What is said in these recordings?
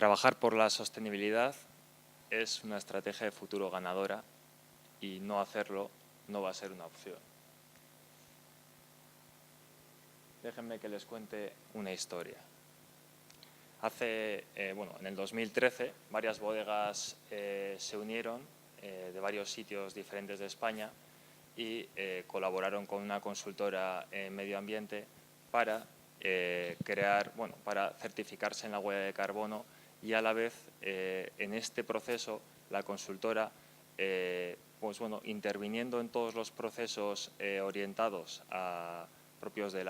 Trabajar por la sostenibilidad es una estrategia de futuro ganadora y no hacerlo no va a ser una opción. Déjenme que les cuente una historia. En el 2013, varias bodegas se unieron de varios sitios diferentes de España y colaboraron con una consultora en medio ambiente para para certificarse en la huella de carbono y a la vez en este proceso la consultora interviniendo en todos los procesos orientados a propios de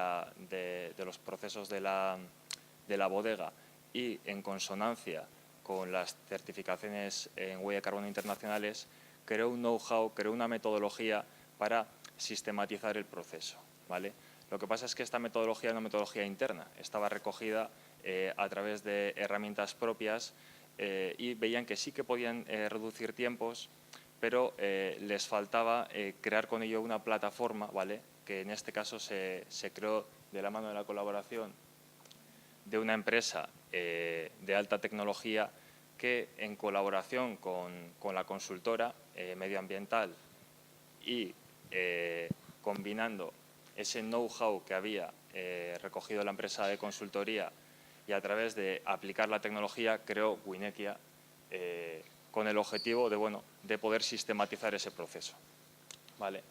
los procesos de la bodega y en consonancia con las certificaciones en huella de carbono internacionales, creó un know-how, creó una metodología para sistematizar el proceso, ¿vale? Lo que pasa es que esta metodología era una metodología interna, estaba recogida a través de herramientas propias y veían que sí que podían reducir tiempos, pero les faltaba crear con ello una plataforma, ¿vale?, que en este caso se creó de la mano de la colaboración de una empresa de alta tecnología que, en colaboración con la consultora medioambiental y combinando ese know-how que había recogido la empresa de consultoría y a través de aplicar la tecnología, creó Winekia con el objetivo de poder sistematizar ese proceso, ¿vale?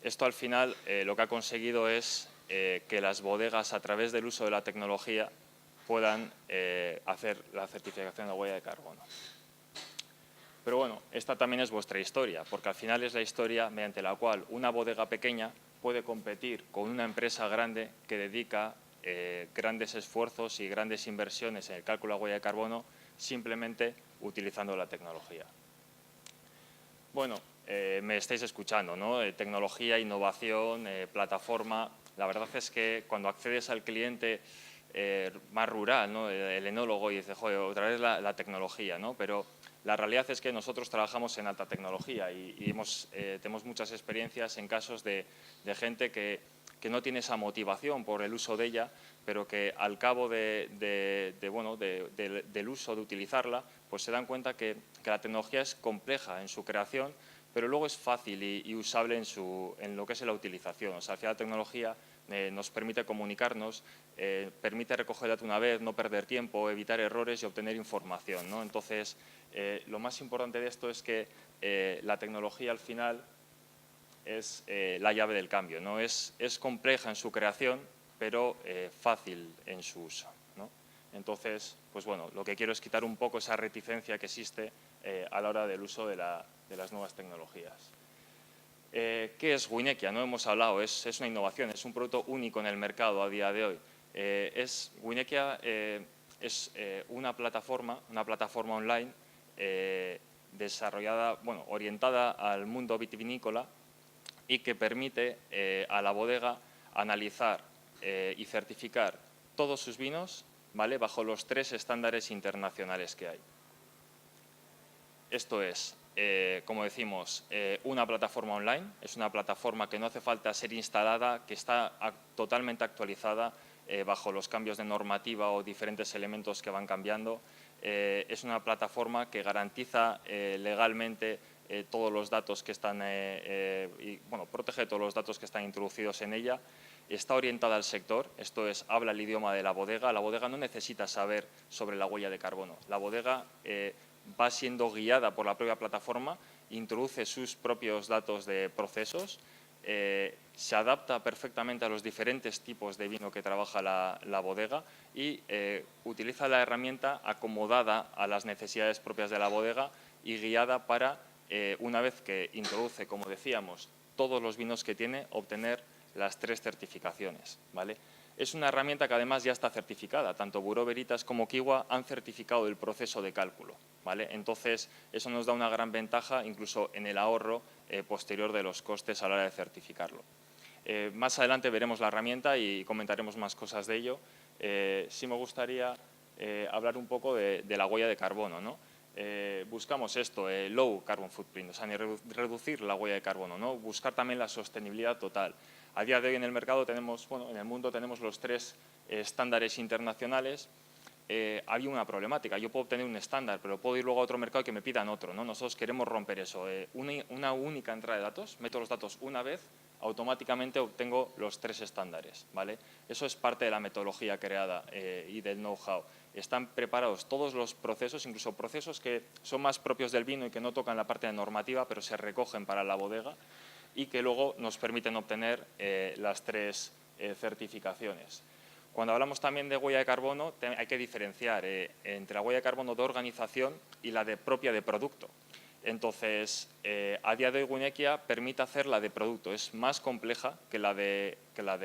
Esto al final lo que ha conseguido es que las bodegas, a través del uso de la tecnología, puedan hacer la certificación de huella de carbono. Pero bueno, esta también es vuestra historia, porque al final es la historia mediante la cual una bodega pequeña puede competir con una empresa grande que dedica grandes esfuerzos y grandes inversiones en el cálculo de huella de carbono simplemente utilizando la tecnología. Bueno, me estáis escuchando, ¿no? Tecnología, innovación, plataforma. La verdad es que cuando accedes al cliente más rural, ¿no?, el enólogo, y dice, joder, otra vez la tecnología, ¿no? Pero la realidad es que nosotros trabajamos en alta tecnología y tenemos muchas experiencias en casos de gente que no tiene esa motivación por el uso de ella, pero que al cabo del uso, de utilizarla, pues se dan cuenta que la tecnología es compleja en su creación, pero luego es fácil y usable en lo que es la utilización. O sea, al final la tecnología nos permite comunicarnos, permite recoger datos una vez, no perder tiempo, evitar errores y obtener información, ¿no? Entonces, lo más importante de esto es que la tecnología al final es la llave del cambio, ¿no? Es compleja en su creación, pero fácil en su uso, ¿no? Entonces, pues bueno, lo que quiero es quitar un poco esa reticencia que existe a la hora del uso de las nuevas tecnologías. ¿Qué es Winekia? No hemos hablado, es una innovación, es un producto único en el mercado a día de hoy. Winekia es una plataforma online desarrollada, orientada al mundo vitivinícola y que permite a la bodega analizar y certificar todos sus vinos, ¿vale?, bajo los 3 estándares internacionales que hay. Esto es, como decimos, una plataforma online, es una plataforma que no hace falta ser instalada, que está totalmente actualizada bajo los cambios de normativa o diferentes elementos que van cambiando. Es una plataforma que garantiza legalmente todos los datos que están, protege todos los datos que están introducidos en ella. Está orientada al sector, esto es, habla el idioma de la bodega. La bodega no necesita saber sobre la huella de carbono. La bodega va siendo guiada por la propia plataforma, introduce sus propios datos de procesos, se adapta perfectamente a los diferentes tipos de vino que trabaja la bodega y utiliza la herramienta acomodada a las necesidades propias de la bodega y guiada para, una vez que introduce, como decíamos, todos los vinos que tiene, obtener las 3 certificaciones, ¿vale? Es una herramienta que además ya está certificada, tanto Bureau Veritas como Kiwa han certificado el proceso de cálculo, ¿vale? Entonces, eso nos da una gran ventaja incluso en el ahorro posterior de los costes a la hora de certificarlo. Más adelante veremos la herramienta y comentaremos más cosas de ello. Sí me gustaría hablar un poco de la huella de carbono, ¿no? Buscamos esto, low carbon footprint, o sea, reducir la huella de carbono, ¿no? Buscar también la sostenibilidad total. A día de hoy en el mercado tenemos, en el mundo tenemos los 3 estándares internacionales, había una problemática. Yo puedo obtener un estándar, pero puedo ir luego a otro mercado y que me pidan otro, ¿no? Nosotros queremos romper eso. Una única entrada de datos, meto los datos una vez, automáticamente obtengo los 3 estándares, ¿vale? Eso es parte de la metodología creada y del know-how. Están preparados todos los procesos, incluso procesos que son más propios del vino y que no tocan la parte de normativa, pero se recogen para la bodega y que luego nos permiten obtener las 3 certificaciones. Cuando hablamos también de huella de carbono, hay que diferenciar entre la huella de carbono de organización y la propia de producto. Entonces, a día de hoy Winekia permite hacer la de producto. Es más compleja que la de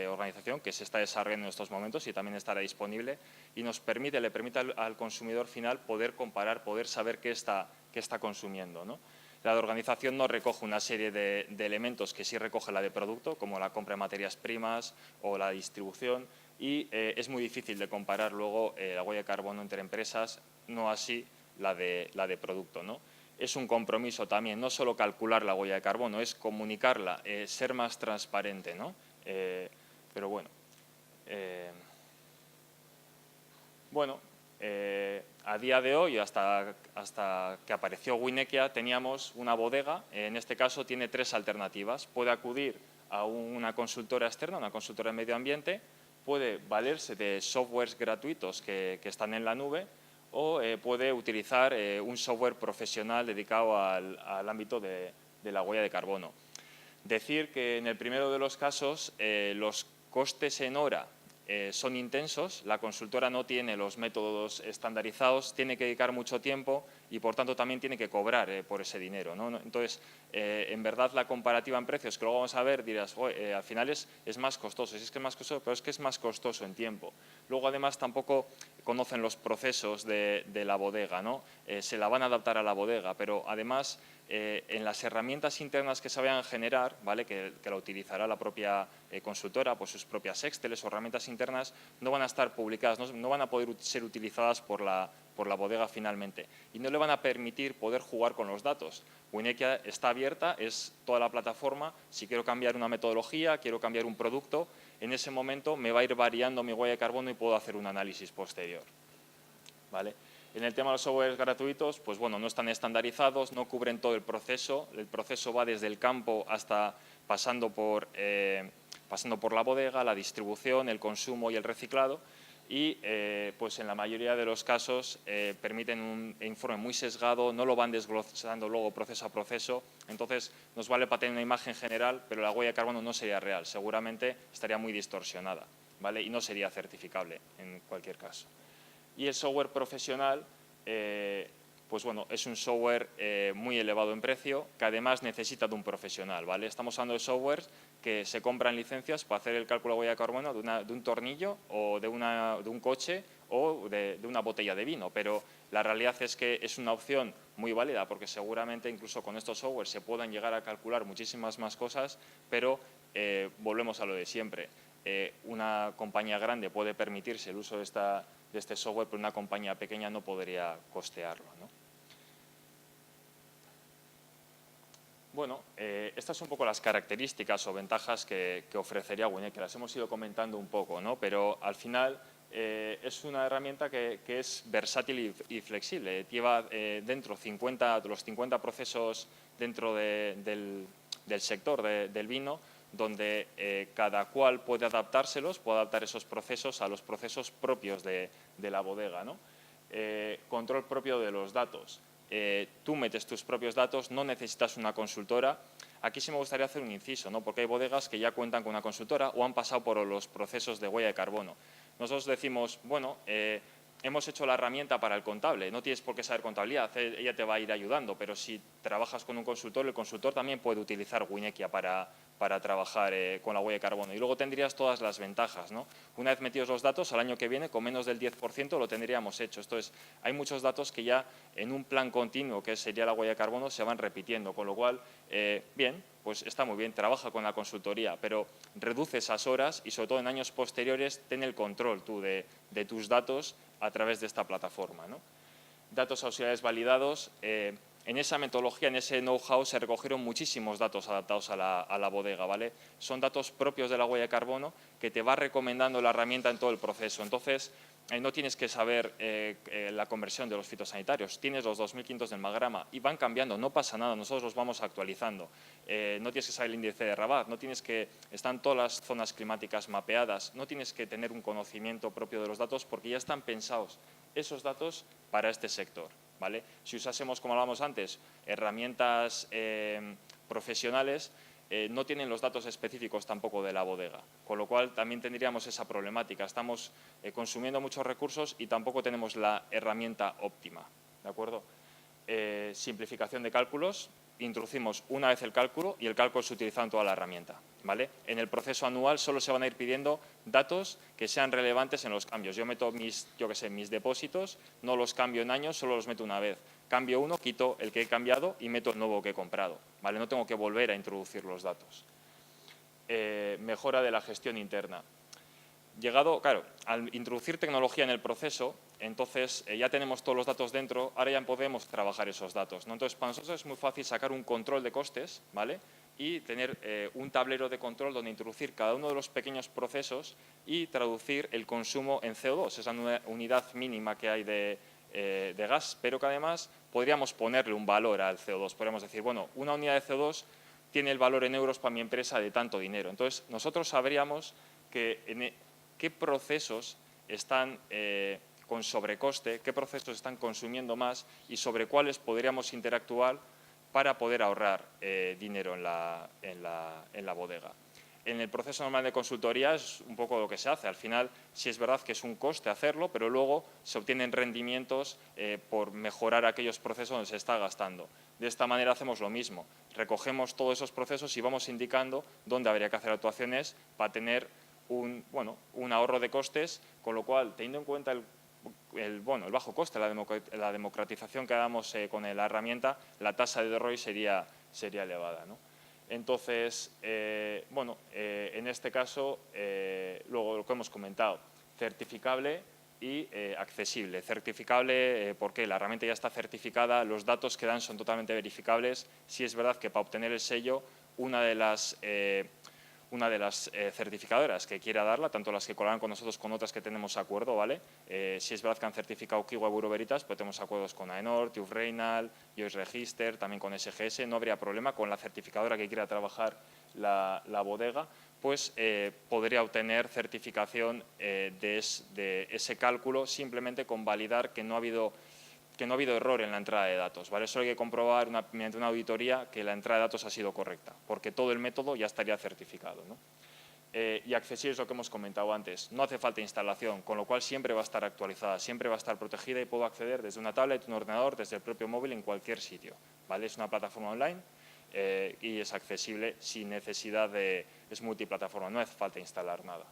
organización, que se está desarrollando en estos momentos y también estará disponible, y le permite al consumidor final poder comparar, poder saber qué está consumiendo, ¿no? La de organización no recoge una serie de elementos que sí recoge la de producto, como la compra de materias primas o la distribución, y es muy difícil de comparar luego la huella de carbono entre empresas, no así la de producto, ¿no? Es un compromiso también, no solo calcular la huella de carbono, es comunicarla, ser más transparente, ¿no? Pero bueno. A día de hoy, hasta que apareció Winekia, teníamos una bodega, en este caso tiene 3 alternativas. Puede acudir a una consultora externa, una consultora de medio ambiente, puede valerse de softwares gratuitos que están en la nube o puede utilizar un software profesional dedicado al ámbito de la huella de carbono. Decir que en el primero de los casos los costes en hora son intensos, la consultora no tiene los métodos estandarizados, tiene que dedicar mucho tiempo y por tanto también tiene que cobrar por ese dinero, ¿no? Entonces, en verdad la comparativa en precios, que luego vamos a ver, dirás, al final es más costoso, sí es que es más costoso, pero es que es más costoso en tiempo. Luego además tampoco conocen los procesos de la bodega, ¿no? Se la van a adaptar a la bodega, pero además en las herramientas internas que se vayan a generar, ¿vale? que la utilizará la propia consultora, pues sus propias Exceles o herramientas internas, no van a estar publicadas, no van a poder ser utilizadas por la bodega finalmente y no le van a permitir poder jugar con los datos. Winekia está abierta, es toda la plataforma. Si quiero cambiar una metodología, quiero cambiar un producto, en ese momento me va a ir variando mi huella de carbono y puedo hacer un análisis posterior, ¿vale? En el tema de los softwares gratuitos, pues bueno, no están estandarizados, no cubren todo el proceso va desde el campo hasta pasando por la bodega, la distribución, el consumo y el reciclado y pues en la mayoría de los casos permiten un informe muy sesgado, no lo van desglosando luego proceso a proceso, entonces nos vale para tener una imagen general, pero la huella de carbono no sería real, seguramente estaría muy distorsionada, ¿vale? Y no sería certificable en cualquier caso. Y el software profesional, pues bueno, es un software muy elevado en precio, que además necesita de un profesional, ¿vale? Estamos hablando de softwares que se compran licencias para hacer el cálculo de huella de carbono de un tornillo o de un coche o de una botella de vino, pero la realidad es que es una opción muy válida porque seguramente incluso con estos softwares se puedan llegar a calcular muchísimas más cosas, pero volvemos a lo de siempre. Una compañía grande puede permitirse el uso de este software, pero una compañía pequeña no podría costearlo, ¿no? Bueno, estas son un poco las características o ventajas que ofrecería Winekia, que las hemos ido comentando un poco, ¿no? Pero al final es una herramienta que es versátil y flexible. Lleva dentro los 50 procesos dentro del sector del vino, donde cada cual puede adaptárselos, puede adaptar esos procesos a los procesos propios de la bodega, ¿no? Control propio de los datos. Tú metes tus propios datos, no necesitas una consultora. Aquí sí me gustaría hacer un inciso, ¿no? Porque hay bodegas que ya cuentan con una consultora o han pasado por los procesos de huella de carbono. Nosotros decimos, bueno, hemos hecho la herramienta para el contable, no tienes por qué saber contabilidad, ella te va a ir ayudando, pero si trabajas con un consultor, el consultor también puede utilizar Winekia para trabajar con la huella de carbono. Y luego tendrías todas las ventajas, ¿no? Una vez metidos los datos, al año que viene, con menos del 10% lo tendríamos hecho. Esto es, hay muchos datos que ya en un plan continuo, que sería la huella de carbono, se van repitiendo, con lo cual, bien, pues está muy bien, trabaja con la consultoría, pero reduce esas horas y sobre todo en años posteriores ten el control tú de tus datos a través de esta plataforma, ¿no? Datos auxiliares validados. En esa metodología, en ese know-how, se recogieron muchísimos datos adaptados a la bodega, ¿vale? Son datos propios de la huella de carbono que te va recomendando la herramienta en todo el proceso. Entonces, no tienes que saber la conversión de los fitosanitarios, tienes los 2.500 del Magrama y van cambiando, no pasa nada, nosotros los vamos actualizando. No tienes que saber el índice de Rabat, están todas las zonas climáticas mapeadas, no tienes que tener un conocimiento propio de los datos porque ya están pensados esos datos para este sector, ¿vale? Si usásemos, como hablábamos antes, herramientas profesionales, no tienen los datos específicos tampoco de la bodega, con lo cual también tendríamos esa problemática. Estamos consumiendo muchos recursos y tampoco tenemos la herramienta óptima, ¿de acuerdo? Simplificación de cálculos, introducimos una vez el cálculo y el cálculo es utilizado en toda la herramienta, ¿vale? En el proceso anual solo se van a ir pidiendo datos que sean relevantes en los cambios. Yo meto mis depósitos, no los cambio en años, solo los meto una vez. Cambio uno, quito el que he cambiado y meto el nuevo que he comprado, ¿vale? No tengo que volver a introducir los datos. Mejora de la gestión interna. Claro, al introducir tecnología en el proceso, entonces ya tenemos todos los datos dentro, ahora ya podemos trabajar esos datos, ¿no? Entonces, para nosotros es muy fácil sacar un control de costes, ¿vale? Y tener un tablero de control donde introducir cada uno de los pequeños procesos y traducir el consumo en CO2, esa unidad mínima que hay de gas, pero que además podríamos ponerle un valor al CO2. Podríamos decir, bueno, una unidad de CO2 tiene el valor en euros para mi empresa de tanto dinero. Entonces, nosotros sabríamos qué procesos están con sobrecoste, qué procesos están consumiendo más y sobre cuáles podríamos interactuar para poder ahorrar dinero en la bodega. En el proceso normal de consultoría es un poco lo que se hace. Al final, sí es verdad que es un coste hacerlo, pero luego se obtienen rendimientos por mejorar aquellos procesos donde se está gastando. De esta manera hacemos lo mismo. Recogemos todos esos procesos y vamos indicando dónde habría que hacer actuaciones para tener un ahorro de costes, con lo cual, teniendo en cuenta el bajo coste, la democratización que damos con la herramienta, la tasa de ROI sería elevada, ¿no? Entonces, en este caso, luego lo que hemos comentado, certificable y accesible. Certificable porque la herramienta ya está certificada, los datos que dan son totalmente verificables. Sí es verdad que para obtener el sello, una de las certificadoras que quiera darla, tanto las que colaboran con nosotros como otras que tenemos acuerdo, ¿vale? Si es verdad que han certificado Kiwa Bureau Veritas, pues tenemos acuerdos con AENOR, TÜV Rheinland, Joyce Register, también con SGS, no habría problema con la certificadora que quiera trabajar la bodega, pues podría obtener certificación de ese cálculo simplemente con validar que no ha habido error en la entrada de datos, ¿vale? Solo hay que comprobar mediante una auditoría que la entrada de datos ha sido correcta, porque todo el método ya estaría certificado, ¿no? Y accesible es lo que hemos comentado antes, no hace falta instalación, con lo cual siempre va a estar actualizada, siempre va a estar protegida y puedo acceder desde una tablet, un ordenador, desde el propio móvil en cualquier sitio, ¿vale? Es una plataforma online y es accesible sin necesidad es multiplataforma, no hace falta instalar nada.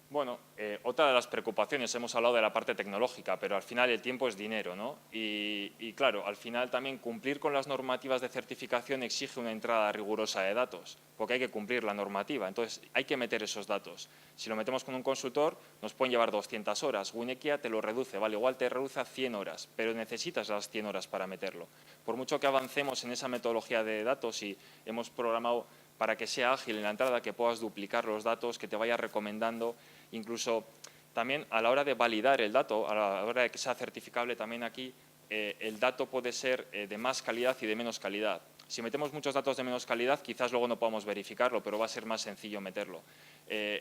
Bueno, otra de las preocupaciones, hemos hablado de la parte tecnológica, pero al final el tiempo es dinero, ¿no? Y claro, al final también cumplir con las normativas de certificación exige una entrada rigurosa de datos, porque hay que cumplir la normativa, entonces hay que meter esos datos. Si lo metemos con un consultor, nos pueden llevar 200 horas, Winekia te lo reduce, vale, igual te reduce a 100 horas, pero necesitas las 100 horas para meterlo. Por mucho que avancemos en esa metodología de datos y hemos programado para que sea ágil en la entrada, que puedas duplicar los datos, que te vaya recomendando. Incluso también a la hora de validar el dato, a la hora de que sea certificable, también aquí el dato puede ser de más calidad y de menos calidad. Si metemos muchos datos de menos calidad, quizás luego no podamos verificarlo, pero va a ser más sencillo meterlo.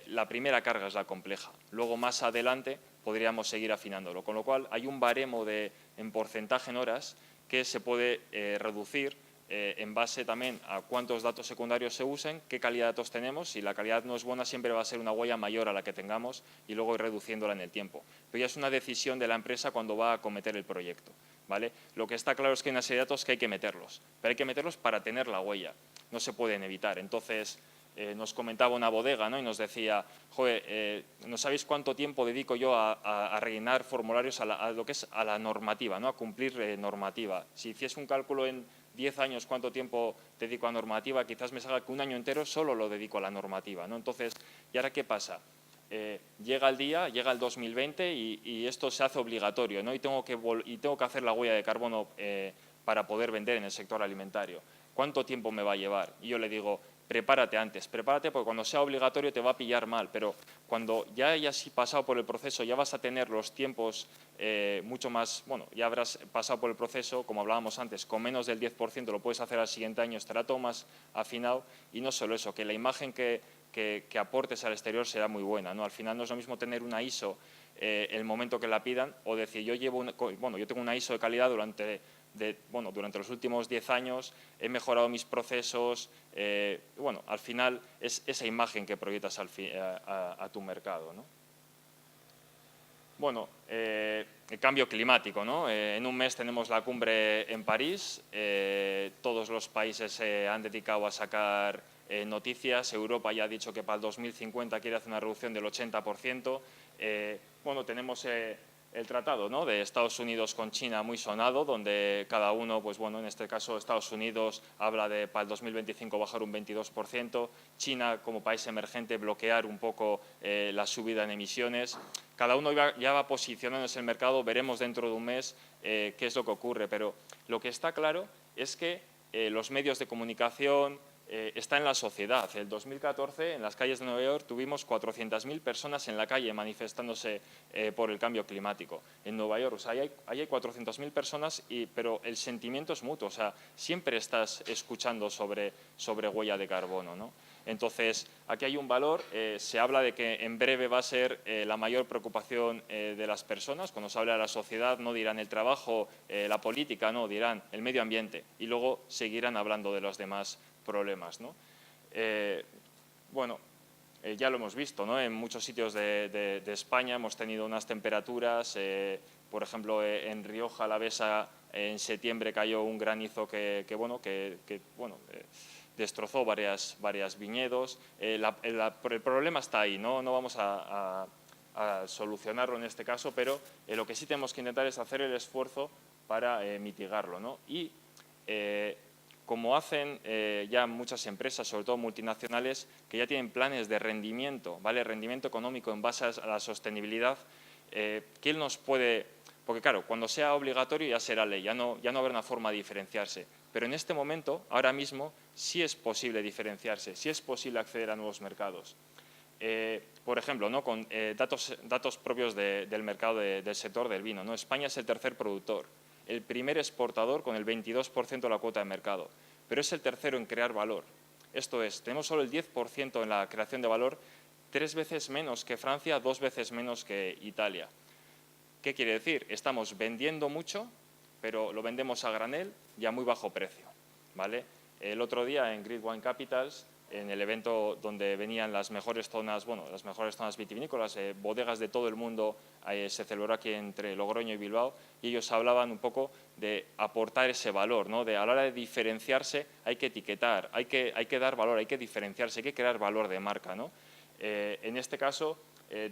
La primera carga es la compleja. Luego, más adelante, podríamos seguir afinándolo. Con lo cual, hay un baremo en porcentaje en horas que se puede reducir en base también a cuántos datos secundarios se usen, qué calidad de datos tenemos. Si la calidad no es buena, siempre va a ser una huella mayor a la que tengamos y luego ir reduciéndola en el tiempo. Pero ya es una decisión de la empresa cuando va a acometer el proyecto, ¿vale? Lo que está claro es que hay una serie de datos que hay que meterlos, pero hay que meterlos para tener la huella, no se pueden evitar. Entonces, nos comentaba una bodega, ¿no? Y nos decía, joder, ¿no sabéis cuánto tiempo dedico yo a rellenar formularios a lo que es a la normativa, ¿no? A cumplir normativa? Si hiciese un cálculo en 10 años cuánto tiempo dedico a normativa, quizás me salga que un año entero solo lo dedico a la normativa, ¿no? Entonces, ¿y ahora qué pasa? Llega el día, llega el 2020 y esto se hace obligatorio, ¿no? Y tengo que hacer la huella de carbono para poder vender en el sector alimentario. ¿cuánto tiempo me va a llevar? Y yo le digo, prepárate antes, prepárate porque cuando sea obligatorio te va a pillar mal, pero cuando ya hayas pasado por el proceso ya vas a tener los tiempos mucho más, bueno, ya habrás pasado por el proceso, como hablábamos antes, con menos del 10% lo puedes hacer al siguiente año, estará todo más afinado y no solo eso, que la imagen que aportes al exterior será muy buena, ¿no? Al final no es lo mismo tener una ISO el momento que la pidan o decir yo yo tengo una ISO de calidad durante los últimos 10 años, he mejorado mis procesos, bueno, al final es esa imagen que proyectas a tu mercado, ¿no? Bueno, el cambio climático, ¿no? En un mes tenemos la cumbre en París, todos los países se han dedicado a sacar noticias. Europa ya ha dicho que para el 2050 quiere hacer una reducción del 80%. Bueno, tenemos el tratado, ¿no?, de Estados Unidos con China muy sonado, donde cada uno, pues bueno, en este caso Estados Unidos habla de para el 2025 bajar un 22%, China como país emergente bloquear un poco la subida en emisiones. Cada uno ya va posicionándose en el mercado, veremos dentro de un mes qué es lo que ocurre, pero lo que está claro es que los medios de comunicación, está en la sociedad. En el 2014, en las calles de Nueva York, tuvimos 400.000 personas en la calle manifestándose por el cambio climático. En Nueva York, o sea, ahí hay 400.000 personas, pero el sentimiento es mutuo. O sea, siempre estás escuchando sobre huella de carbono, ¿no? Entonces, aquí hay un valor. Se habla de que en breve va a ser la mayor preocupación de las personas. Cuando se habla de la sociedad, no dirán el trabajo, la política, no, dirán el medio ambiente. Y luego seguirán hablando de los demás problemas, ¿no? Bueno, ya lo hemos visto, ¿no? En muchos sitios de España hemos tenido unas temperaturas, por ejemplo, en Rioja Alavesa en septiembre cayó un granizo que destrozó varias viñedos. El problema está ahí, ¿no? No vamos a solucionarlo en este caso, pero lo que sí tenemos que intentar es hacer el esfuerzo para mitigarlo, ¿no? Y como hacen ya muchas empresas, sobre todo multinacionales, que ya tienen planes de rendimiento, ¿vale? Rendimiento económico en base a la sostenibilidad, ¿quién nos puede...? Porque claro, cuando sea obligatorio ya será ley, ya no habrá una forma de diferenciarse. Pero en este momento, ahora mismo, sí es posible diferenciarse, sí es posible acceder a nuevos mercados. Por ejemplo, ¿no?, con datos propios del mercado del sector del vino, ¿no? España es el tercer productor, el primer exportador con el 22% de la cuota de mercado, pero es el tercero en crear valor. Esto es, tenemos solo el 10% en la creación de valor, 3 veces menos que Francia, 2 veces menos que Italia. ¿Qué quiere decir? Estamos vendiendo mucho, pero lo vendemos a granel y a muy bajo precio, ¿vale? El otro día en Great Wine Capitals, en el evento donde venían las mejores zonas, las mejores zonas vitivinícolas, bodegas de todo el mundo, se celebró aquí entre Logroño y Bilbao, y ellos hablaban un poco de aportar ese valor, ¿no? De a la hora de diferenciarse hay que etiquetar, hay que dar valor, hay que diferenciarse, hay que crear valor de marca, ¿no? En este caso,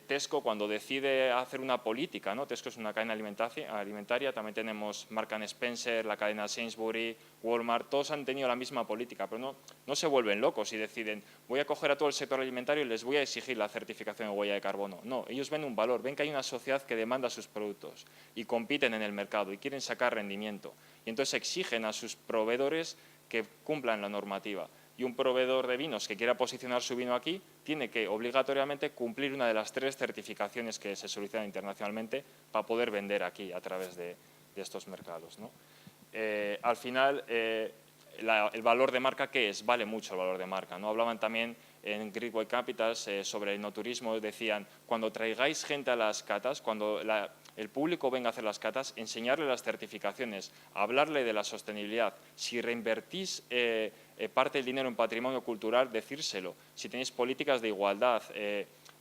Tesco, cuando decide hacer una política, ¿no? Tesco es una cadena alimentaria, también tenemos Marks & Spencer, la cadena Sainsbury, Walmart, todos han tenido la misma política, pero no se vuelven locos y deciden voy a coger a todo el sector alimentario y les voy a exigir la certificación de huella de carbono. No, ellos ven un valor, ven que hay una sociedad que demanda sus productos y compiten en el mercado y quieren sacar rendimiento. Y entonces exigen a sus proveedores que cumplan la normativa. Y un proveedor de vinos que quiera posicionar su vino aquí tiene que obligatoriamente cumplir una de las 3 certificaciones que se solicitan internacionalmente para poder vender aquí a través de estos mercados, ¿no? Al final, el valor de marca, ¿qué es? Vale mucho el valor de marca, ¿no? Hablaban también en Great Wine Capitals sobre el enoturismo, decían, cuando traigáis gente a las catas, cuando el público venga a hacer las catas, enseñarle las certificaciones, hablarle de la sostenibilidad. Si reinvertís parte del dinero en patrimonio cultural, decírselo. Si tenéis políticas de igualdad,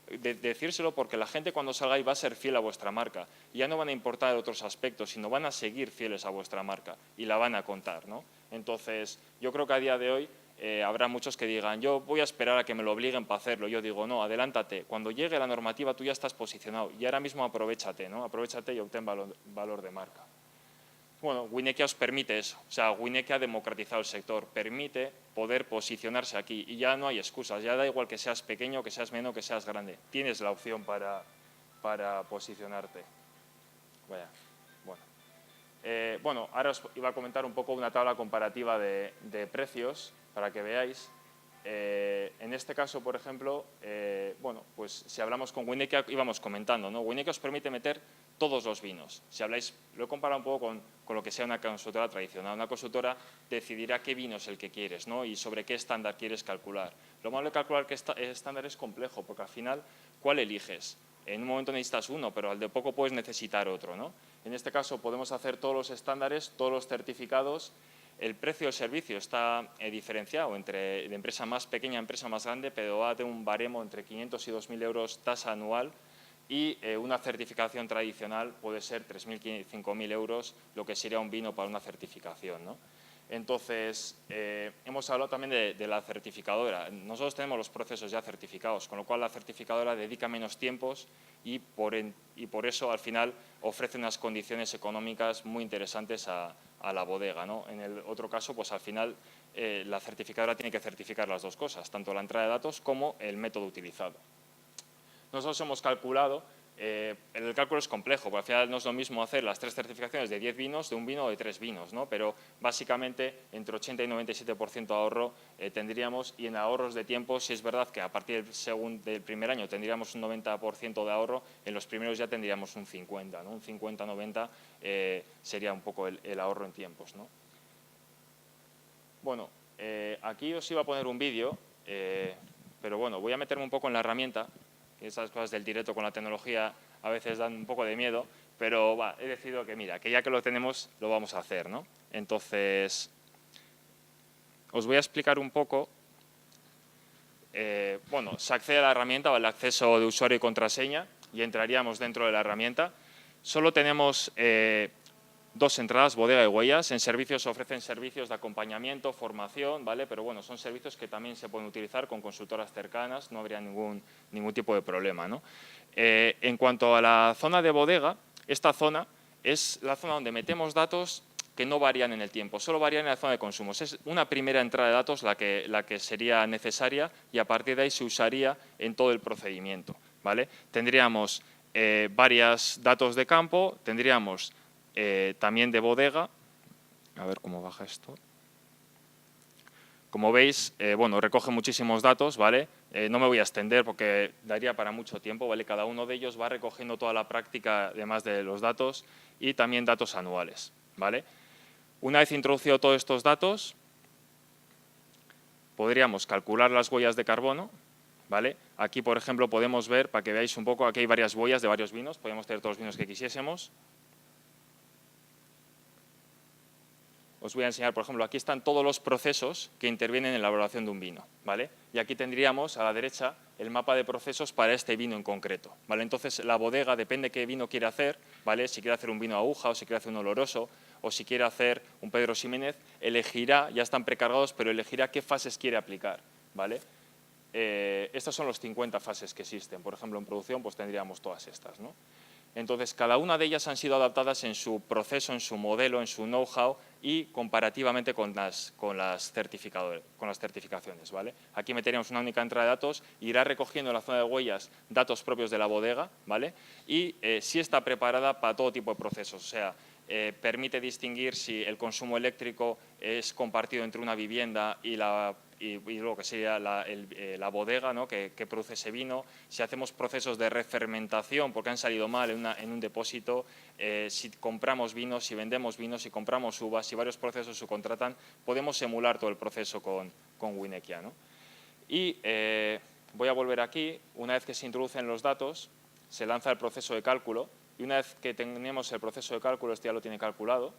decírselo, porque la gente cuando salgáis va a ser fiel a vuestra marca. Y ya no van a importar otros aspectos, sino van a seguir fieles a vuestra marca y la van a contar, ¿no? Entonces, yo creo que a día de hoy habrá muchos que digan, yo voy a esperar a que me lo obliguen para hacerlo. Yo digo, no, adelántate. Cuando llegue la normativa tú ya estás posicionado y ahora mismo aprovéchate, ¿no? Aprovéchate y obtén valor de marca. Bueno, Winekia os permite eso. O sea, Winekia ha democratizado el sector, permite poder posicionarse aquí y ya no hay excusas. Ya da igual que seas pequeño, que seas menos, que seas grande. Tienes la opción para posicionarte. Vaya, bueno. Bueno, ahora os iba a comentar un poco una tabla comparativa de precios para que veáis. En este caso, por ejemplo, bueno, pues si hablamos con Winekia, íbamos comentando, ¿no? Winekia os permite meter todos los vinos. Si habláis, lo he comparado un poco con lo que sea una consultora tradicional. Una consultora decidirá qué vino es el que quieres, ¿no? Y sobre qué estándar quieres calcular. Lo malo de calcular qué estándar es complejo, porque al final, ¿cuál eliges? En un momento necesitas uno, pero al de poco puedes necesitar otro, ¿no? En este caso podemos hacer todos los estándares, todos los certificados. El precio del servicio está diferenciado entre de empresa más pequeña a empresa más grande, pero va de un baremo entre 500 y 2.000 euros tasa anual, y una certificación tradicional puede ser 3.000, 5.000 euros, lo que sería un vino para una certificación, ¿no? Entonces, hemos hablado también de la certificadora. Nosotros tenemos los procesos ya certificados, con lo cual la certificadora dedica menos tiempos y por eso al final ofrece unas condiciones económicas muy interesantes a la bodega, ¿no? En el otro caso, pues al final la certificadora tiene que certificar las dos cosas, tanto la entrada de datos como el método utilizado. Nosotros hemos calculado, el cálculo es complejo, porque al final no es lo mismo hacer las 3 certificaciones de 10 vinos de un vino o de 3 vinos, ¿no? Pero básicamente entre 80 y 97% de ahorro tendríamos, y en ahorros de tiempo, si es verdad que a partir del primer año tendríamos un 90% de ahorro, en los primeros ya tendríamos un 50%, ¿no? Un 50-90 sería un poco el ahorro en tiempos, ¿no? Bueno, aquí os iba a poner un vídeo, pero bueno, voy a meterme un poco en la herramienta. Esas cosas del directo con la tecnología a veces dan un poco de miedo, pero he decidido que, mira, que ya que lo tenemos, lo vamos a hacer, ¿no? Entonces, os voy a explicar un poco. Bueno, se accede a la herramienta, o el acceso de usuario y contraseña, y entraríamos dentro de la herramienta. Solo tenemos 2 entradas, bodega y huellas. En servicios se ofrecen servicios de acompañamiento, formación, ¿vale? Pero bueno, son servicios que también se pueden utilizar con consultoras cercanas, no habría ningún tipo de problema, ¿no? En cuanto a la zona de bodega, esta zona es la zona donde metemos datos que no varían en el tiempo, solo varían en la zona de consumos. Es una primera entrada de datos la que sería necesaria, y a partir de ahí se usaría en todo el procedimiento, ¿vale? Tendríamos varios datos de campo, tendríamos también de bodega. A ver cómo baja esto. Como veis, bueno, recoge muchísimos datos, ¿vale? No me voy a extender porque daría para mucho tiempo, ¿vale? Cada uno de ellos va recogiendo toda la práctica, además de los datos, y también datos anuales, ¿vale? Una vez introducido todos estos datos, podríamos calcular las huellas de carbono, ¿vale? Aquí, por ejemplo, podemos ver, para que veáis un poco, aquí hay varias huellas de varios vinos, podemos tener todos los vinos que quisiésemos. Os voy a enseñar, por ejemplo, aquí están todos los procesos que intervienen en la elaboración de un vino, ¿vale? Y aquí tendríamos a la derecha el mapa de procesos para este vino en concreto, ¿vale? Entonces, la bodega, depende qué vino quiere hacer, ¿vale? Si quiere hacer un vino a aguja, o si quiere hacer un oloroso, o si quiere hacer un Pedro Ximénez, elegirá, ya están precargados, pero elegirá qué fases quiere aplicar, ¿vale? Estas son las 50 fases que existen. Por ejemplo, en producción, pues tendríamos todas estas, ¿no? Entonces, cada una de ellas han sido adaptadas en su proceso, en su modelo, en su know-how y comparativamente con las certificaciones, ¿vale? Aquí meteríamos una única entrada de datos, irá recogiendo en la zona de huellas datos propios de la bodega, ¿vale? Y sí está preparada para todo tipo de procesos, o sea, permite distinguir si el consumo eléctrico es compartido entre una vivienda y lo que sería la bodega, ¿no? que produce ese vino. Si hacemos procesos de refermentación porque han salido mal en un depósito, si compramos vinos, si vendemos vinos, si compramos uvas, si varios procesos se contratan, podemos emular todo el proceso con Winekia, ¿no? Y voy a volver aquí. Una vez que se introducen los datos, se lanza el proceso de cálculo, y una vez que tenemos el proceso de cálculo, este ya lo tiene calculado,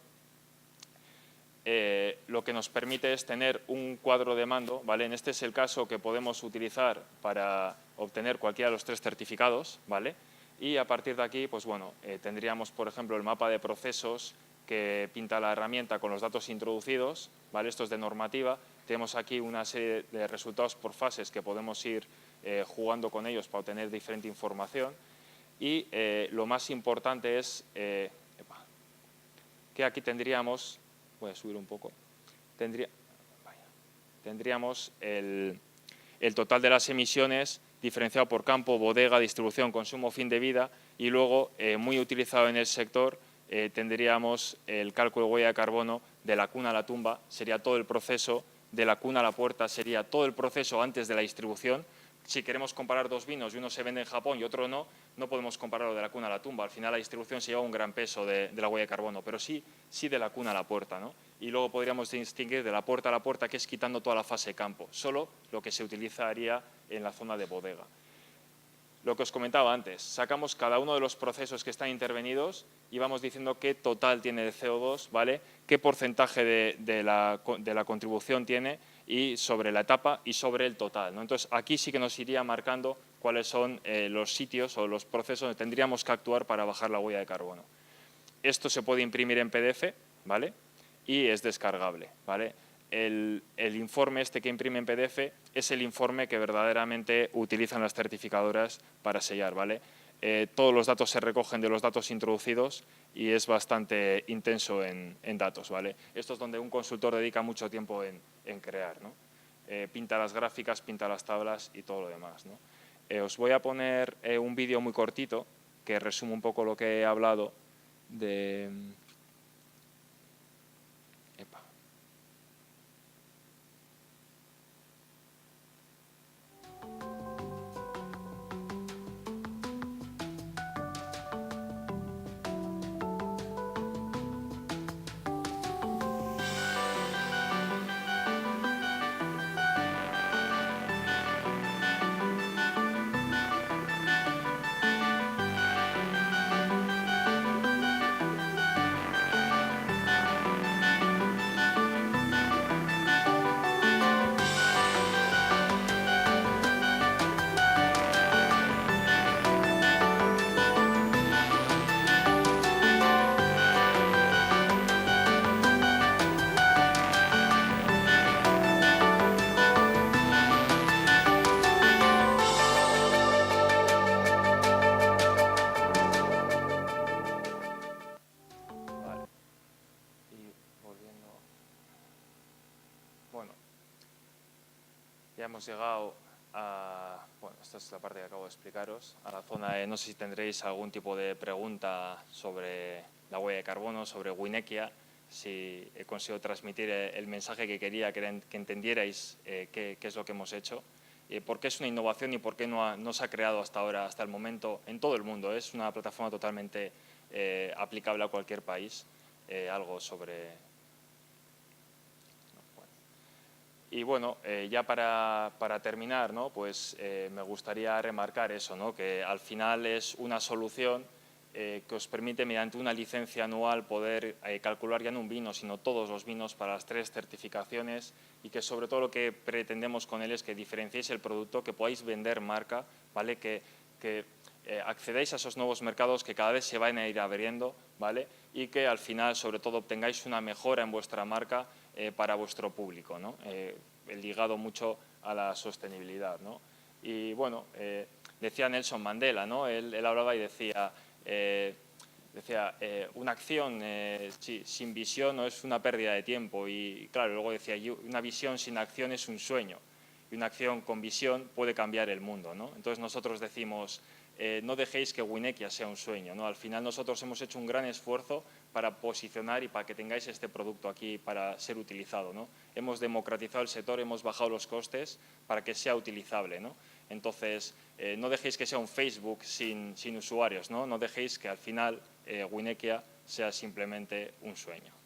lo que nos permite es tener un cuadro de mando, ¿vale? En este es el caso que podemos utilizar para obtener cualquiera de los 3 certificados, ¿vale? Y a partir de aquí, pues bueno, tendríamos, por ejemplo, el mapa de procesos que pinta la herramienta con los datos introducidos, ¿vale? Esto es de normativa. Tenemos aquí una serie de resultados por fases que podemos ir jugando con ellos para obtener diferente información. Y lo más importante es que aquí tendríamos, voy a subir un poco, tendríamos el total de las emisiones diferenciado por campo, bodega, distribución, consumo, fin de vida, y luego, muy utilizado en el sector, tendríamos el cálculo de huella de carbono de la cuna a la tumba, sería todo el proceso, de la cuna a la puerta sería todo el proceso antes de la distribución. Si queremos comparar dos vinos y uno se vende en Japón y otro no, no podemos compararlo de la cuna a la tumba. Al final la distribución se lleva un gran peso de la huella de carbono, pero sí de la cuna a la puerta, ¿no? Y luego podríamos distinguir de la puerta a la puerta, que es quitando toda la fase campo, solo lo que se utilizaría en la zona de bodega. Lo que os comentaba antes, sacamos cada uno de los procesos que están intervenidos y vamos diciendo qué total tiene de CO2, ¿vale? Qué porcentaje de la contribución tiene y sobre la etapa y sobre el total, ¿no? Entonces, aquí sí que nos iría marcando cuáles son los sitios o los procesos donde tendríamos que actuar para bajar la huella de carbono. Esto se puede imprimir en PDF, ¿vale? Y es descargable, ¿vale? El informe este que imprime en PDF es el informe que verdaderamente utilizan las certificadoras para sellar, ¿vale? Todos los datos se recogen de los datos introducidos y es bastante intenso en datos, ¿vale? Esto es donde un consultor dedica mucho tiempo en crear, ¿no? Pinta las gráficas, pinta las tablas y todo lo demás, ¿no? Os voy a poner un vídeo muy cortito que resume un poco lo que he hablado de... Epa. Vale. Y volviendo... Bueno, ya hemos llegado a... Bueno, esta es la parte que acabo de explicaros. A la zona de... No sé si tendréis algún tipo de pregunta sobre la huella de carbono, sobre Wyneckia, si he conseguido transmitir el mensaje que quería que entendierais qué es lo que hemos hecho, por qué es una innovación y por qué no se ha creado hasta ahora, hasta el momento, en todo el mundo. Es una plataforma totalmente aplicable a cualquier país, algo sobre... Y bueno, ya para terminar, ¿no? Pues me gustaría remarcar eso, ¿no? Que al final es una solución que os permite mediante una licencia anual poder calcular ya no un vino, sino todos los vinos para las 3 certificaciones y que sobre todo lo que pretendemos con él es que diferenciéis el producto, que podáis vender marca, ¿vale? Que accedáis a esos nuevos mercados que cada vez se van a ir abriendo, ¿vale? Y que al final sobre todo obtengáis una mejora en vuestra marca para vuestro público, ¿no? Ligado mucho a la sostenibilidad, ¿no? Y bueno, decía Nelson Mandela, ¿no? Él hablaba y decía, una acción sin visión no es una pérdida de tiempo y claro, luego decía, una visión sin acción es un sueño y una acción con visión puede cambiar el mundo, ¿no? Entonces nosotros decimos, no dejéis que Wyneckia sea un sueño, ¿no? Al final nosotros hemos hecho un gran esfuerzo para posicionar y para que tengáis este producto aquí para ser utilizado, ¿no? Hemos democratizado el sector, hemos bajado los costes para que sea utilizable, ¿no? Entonces, no dejéis que sea un Facebook sin usuarios, ¿no? No dejéis que al final Wyneckia sea simplemente un sueño.